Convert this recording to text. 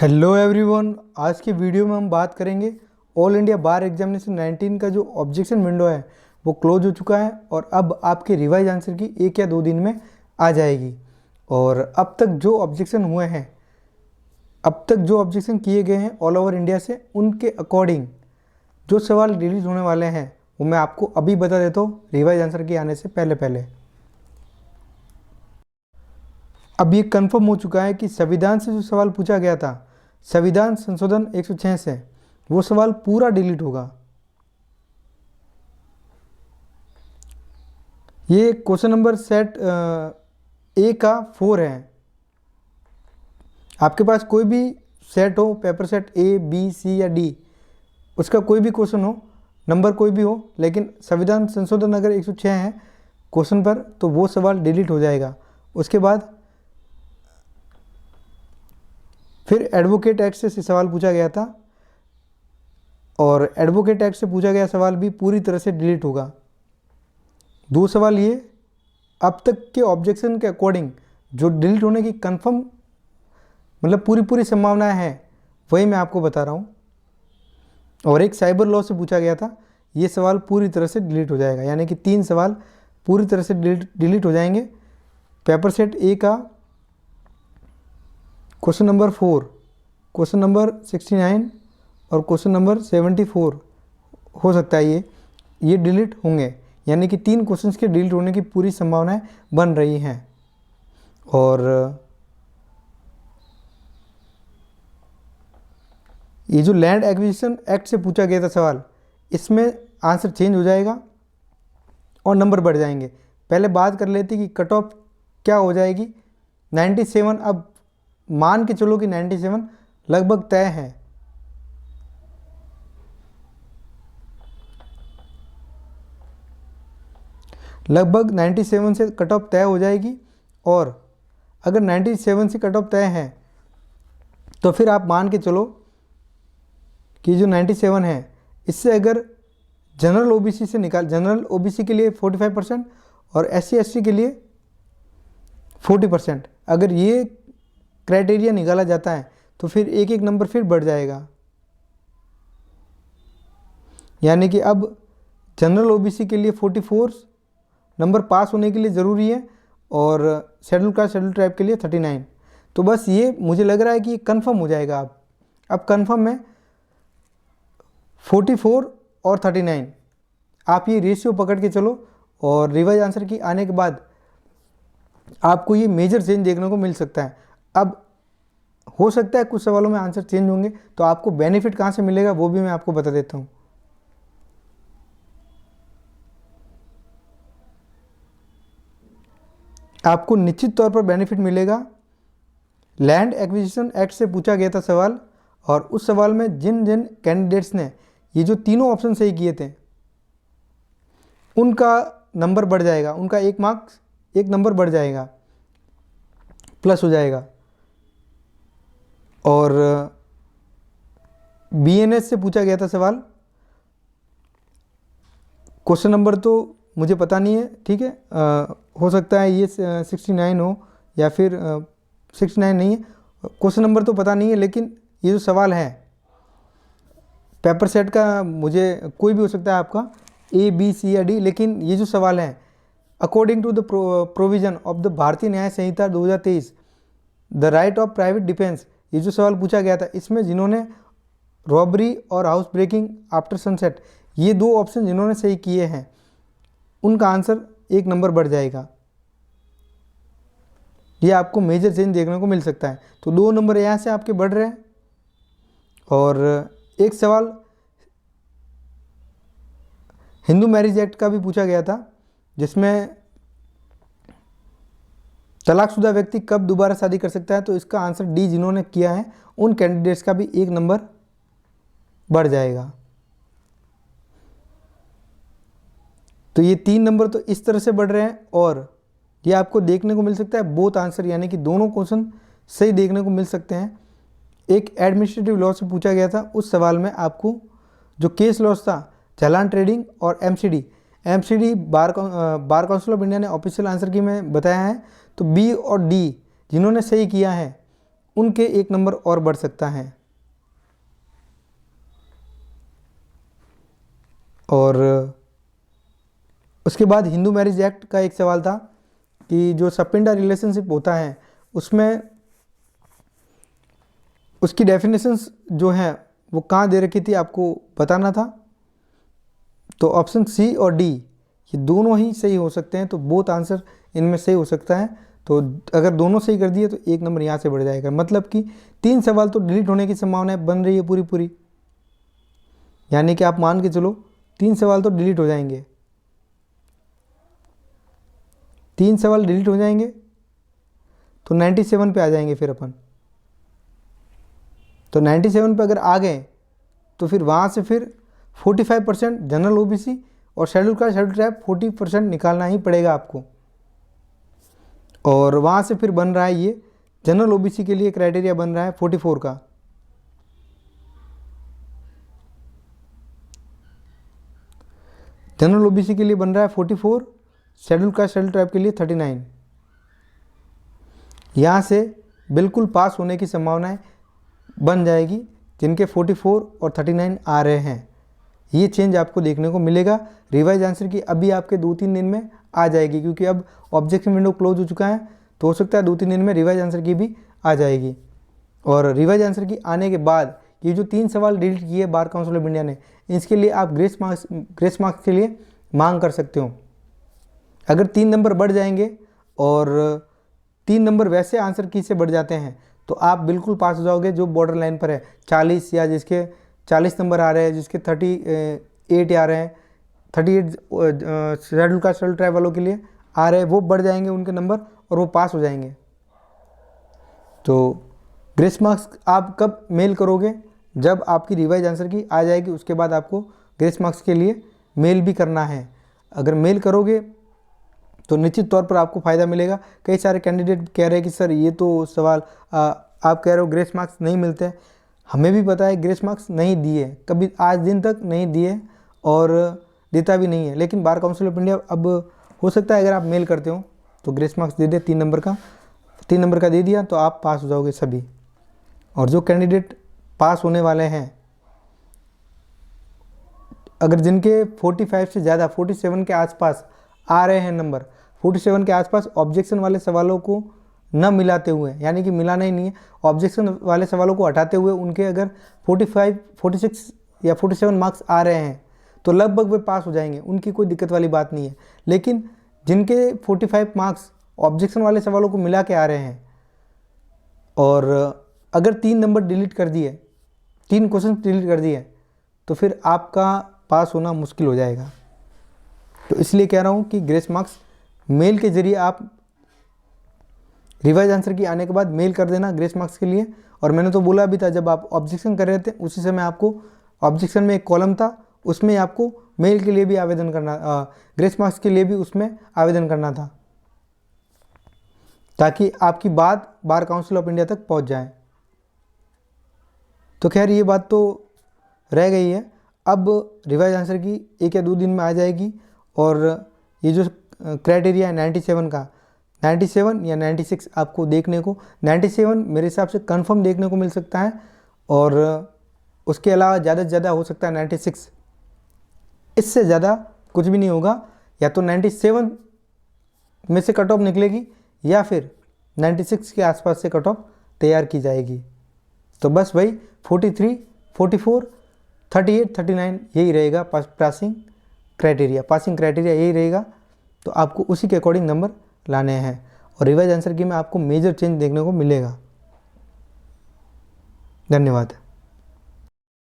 Hello everyone, आज की video में हम बात करेंगे ऑल इंडिया बार एग्जामिनेशन 19 का जो ऑब्जेक्शन विंडो है वो क्लोज हो चुका है और अब आपके रिवाइज आंसर की 1 या 2 दिन में आ जाएगी। और अब तक जो ऑब्जेक्शन हुए हैं, अब तक जो ऑब्जेक्शन किए गए हैं ऑल ओवर इंडिया से, उनके अकॉर्डिंग जो सवाल रिलीज होने वाले हैं वो मैं आपको अभी बता देता हूँ रिवाइज आंसर के आने से पहले पहले। अब ये कंफर्म हो चुका है कि संविधान से जो सवाल पूछा गया था, संविधान संशोधन 106 से, वो सवाल पूरा डिलीट होगा। ये क्वेश्चन नंबर सेट ए का 4 है। आपके पास कोई भी सेट हो, paper set A B C या डी, उसका कोई भी क्वेश्चन हो, नंबर कोई भी हो, लेकिन संविधान संशोधन अगर 106 है क्वेश्चन पर, तो वो सवाल डिलीट हो जाएगा। उसके बाद फिर एडवोकेट एक्ट से सवाल पूछा गया था और एडवोकेट एक्ट से पूछा गया सवाल भी पूरी तरह से डिलीट होगा। 2 सवाल ये अब तक के ऑब्जेक्शन के अकॉर्डिंग जो डिलीट होने की कंफर्म मतलब पूरी संभावनाएं हैं, वही मैं आपको बता रहा हूँ। और एक साइबर लॉ से पूछा गया था, ये सवाल पूरी तरह से डिलीट हो जाएगा, यानी कि 3 सवाल पूरी तरह से डिलीट हो जाएंगे। पेपर सेट ए का क्वेश्चन नंबर 4, क्वेश्चन नंबर 69 और क्वेश्चन नंबर 74 हो सकता है ये डिलीट होंगे, यानी कि 3 क्वेश्चंस के डिलीट होने की पूरी संभावनाएं बन रही हैं। और ये जो लैंड एक्विजिशन एक्ट से पूछा गया था सवाल, इसमें आंसर चेंज हो जाएगा और नंबर बढ़ जाएंगे। पहले बात कर लेते कि कट ऑफ क्या हो जाएगी। 97, अब मान के चलो कि 97 लगभग तय है। लगभग 97 से कट ऑफ तय हो जाएगी। और अगर 97 से कट ऑफ तय है तो फिर आप मान के चलो कि जो 97 है, इससे अगर जनरल ओबीसी से जनरल ओबीसी के लिए 45% और एससी एसटी के लिए 40%, अगर ये क्राइटेरिया निकाला जाता है तो फिर एक एक नंबर फिर बढ़ जाएगा। यानी कि अब जनरल ओबीसी के लिए 44 नंबर पास होने के लिए ज़रूरी है और शेड्यूल कास्ट शेड्यूल ट्राइब के लिए 39। तो बस ये मुझे लग रहा है कि कंफर्म हो जाएगा। अब कंफर्म है 44 और 39। आप ये रेशियो पकड़ के चलो और रिवाइज आंसर की आने के बाद आपको ये मेजर चेंज देखने को मिल सकता है। अब हो सकता है कुछ सवालों में आंसर चेंज होंगे, तो आपको बेनिफिट कहाँ से मिलेगा वो भी मैं आपको बता देता हूँ। आपको निश्चित तौर पर बेनिफिट मिलेगा। लैंड एक्विजिशन एक्ट से पूछा गया था सवाल और उस सवाल में जिन जिन कैंडिडेट्स ने ये जो तीनों ऑप्शन सही किए थे, उनका नंबर बढ़ जाएगा, उनका 1 नंबर बढ़ जाएगा, प्लस हो जाएगा। और बीएनएस से पूछा गया था सवाल, क्वेश्चन नंबर तो मुझे पता नहीं है, ठीक है, हो सकता है ये 69 हो या फिर 69 नहीं है, क्वेश्चन नंबर तो पता नहीं है, लेकिन ये जो सवाल है पेपर सेट का, मुझे कोई भी हो सकता है आपका ए बी सी या डी, लेकिन ये जो सवाल है according to the provision of the Bharatiya Nyaya Sanhita 2023 the right of private defence, ये जो सवाल पूछा गया था, इसमें जिन्होंने रॉबरी और हाउस ब्रेकिंग आफ्टर सनसेट, ये 2 ऑप्शन जिन्होंने सही किए हैं, उनका आंसर 1 नंबर बढ़ जाएगा। ये आपको मेजर चेंज देखने को मिल सकता है। तो 2 नंबर यहाँ से आपके बढ़ रहे हैं। और एक सवाल हिंदू मैरिज एक्ट का भी पूछा गया था, जिसमें तलाकशुदा व्यक्ति कब दोबारा शादी कर सकता है, तो इसका आंसर डी जिन्होंने किया है उन कैंडिडेट्स का भी 1 नंबर बढ़ जाएगा। तो ये 3 नंबर तो इस तरह से बढ़ रहे हैं और ये आपको देखने को मिल सकता है बोथ आंसर, यानी कि दोनों क्वेश्चन सही देखने को मिल सकते हैं। एक एडमिनिस्ट्रेटिव लॉ से पूछा गया था, उस सवाल में आपको जो केस लॉस था, चालान ट्रेडिंग और MCD bar council of India ने ऑफिशियल आंसर की में बताया है। तो बी और डी जिन्होंने सही किया है उनके एक नंबर और बढ़ सकता है। और उसके बाद हिंदू मैरिज एक्ट का एक सवाल था कि जो सपिंडा रिलेशनशिप होता है उसमें उसकी डेफिनेशंस जो है वो कहाँ दे रखी थी, आपको बताना था। तो ऑप्शन सी और डी ये दोनों ही सही हो सकते हैं, तो बोथ आंसर इनमें सही हो सकता है। तो अगर दोनों सही कर दिए तो एक नंबर यहाँ से बढ़ जाएगा, मतलब कि 3 सवाल तो डिलीट होने की संभावना बन रही है पूरी पूरी, यानी कि आप मान के चलो 3 सवाल तो डिलीट हो जाएंगे। 3 सवाल डिलीट हो जाएंगे तो 97 पे आ जाएंगे फिर अपन। तो 97 पे अगर आ गए तो फिर वहाँ से फिर 45% जनरल ओबीसी और शेड्यूल कास्ट शेड्यूल ट्राइब 40% निकालना ही पड़ेगा आपको। और वहाँ से फिर बन रहा है ये जनरल ओबीसी के लिए क्राइटेरिया बन रहा है 44 का। जनरल ओबीसी के लिए बन रहा है 44, शेड्यूल कास्ट शेड्यूल ट्राइब के लिए 39। यहाँ से बिल्कुल पास होने की संभावनाएं बन जाएगी जिनके 44 और 39 आ रहे हैं। ये चेंज आपको देखने को मिलेगा। रिवाइज आंसर की अभी आपके 2-3 दिन में आ जाएगी, क्योंकि अब ऑब्जेक्शन विंडो क्लोज हो चुका है, तो हो सकता है 2-3 दिन में रिवाइज आंसर की भी आ जाएगी। और रिवाइज आंसर की आने के बाद ये जो 3 सवाल डिलीट किए बार काउंसिल ऑफ इंडिया ने, इसके लिए आप ग्रेस मार्क्स के लिए मांग कर सकते हो। अगर 3 नंबर बढ़ जाएंगे और 3 नंबर वैसे आंसर की से बढ़ जाते हैं तो आप बिल्कुल पास हो जाओगे। जो बॉर्डर लाइन पर है 40 या जिसके 40 नंबर आ रहे हैं, जिसके 38 आ रहे हैं, 38 शेड्यूल कास्ट शेड्यूल ट्राइब वालों के लिए आ रहे हैं, वो बढ़ जाएंगे उनके नंबर और वो पास हो जाएंगे। तो ग्रेस मार्क्स आप कब मेल करोगे? जब आपकी रिवाइज आंसर की आ जाएगी, उसके बाद आपको ग्रेस मार्क्स के लिए मेल भी करना है। अगर मेल करोगे तो निश्चित तौर पर आपको फ़ायदा मिलेगा। कई सारे कैंडिडेट कह रहे हैं कि सर ये तो सवाल आप कह रहे हो ग्रेस मार्क्स नहीं मिलते। हमें भी पता है ग्रेस मार्क्स नहीं दिए, कभी आज दिन तक नहीं दिए और देता भी नहीं है, लेकिन बार काउंसिल ऑफ इंडिया अब हो सकता है अगर आप मेल करते हो तो ग्रेस मार्क्स दे दे 3 नंबर का दे दिया तो आप पास हो जाओगे सभी। और जो कैंडिडेट पास होने वाले हैं, अगर जिनके 45 से ज़्यादा 47 के आसपास आ रहे हैं नंबर, 47 के आसपास ऑब्जेक्शन वाले सवालों को न मिलाते हुए, यानी कि मिलाना ही नहीं है, ऑब्जेक्शन वाले सवालों को हटाते हुए उनके अगर 45, 46 या 47 मार्क्स आ रहे हैं तो लगभग वे पास हो जाएंगे, उनकी कोई दिक्कत वाली बात नहीं है। लेकिन जिनके 45 मार्क्स ऑब्जेक्शन वाले सवालों को मिला के आ रहे हैं और अगर 3 नंबर डिलीट कर दिए, 3 क्वेश्चन डिलीट कर दिए, तो फिर आपका पास होना मुश्किल हो जाएगा। तो इसलिए कह रहा हूँ कि ग्रेस मार्क्स मेल के जरिए आप रिवाइज आंसर की आने के बाद मेल कर देना ग्रेस मार्क्स के लिए। और मैंने तो बोला भी था जब आप ऑब्जेक्शन कर रहे थे उसी समय आपको ऑब्जेक्शन में एक कॉलम था, उसमें आपको मेल के लिए भी आवेदन करना, ग्रेस मार्क्स के लिए भी उसमें आवेदन करना था, ताकि आपकी बात बार काउंसिल ऑफ इंडिया तक पहुंच जाए। तो खैर ये बात तो रह गई है, अब रिवाइज आंसर की 1 या 2 दिन में आ जाएगी। और ये जो क्राइटेरिया है 97 का, 97 या 96 आपको देखने को, 97 मेरे हिसाब से कंफर्म देखने को मिल सकता है, और उसके अलावा ज़्यादा से ज़्यादा हो सकता है 96, इससे ज़्यादा कुछ भी नहीं होगा। या तो 97 में से कट ऑफ निकलेगी या फिर 96 के आसपास से कट ऑफ तैयार की जाएगी। तो बस वही 43, 44, 38, 39 यही रहेगा पासिंग क्राइटेरिया यही रहेगा। तो आपको उसी के अकॉर्डिंग नंबर लाने हैं और रिवाइज आंसर की में आपको मेजर चेंज देखने को मिलेगा। धन्यवाद।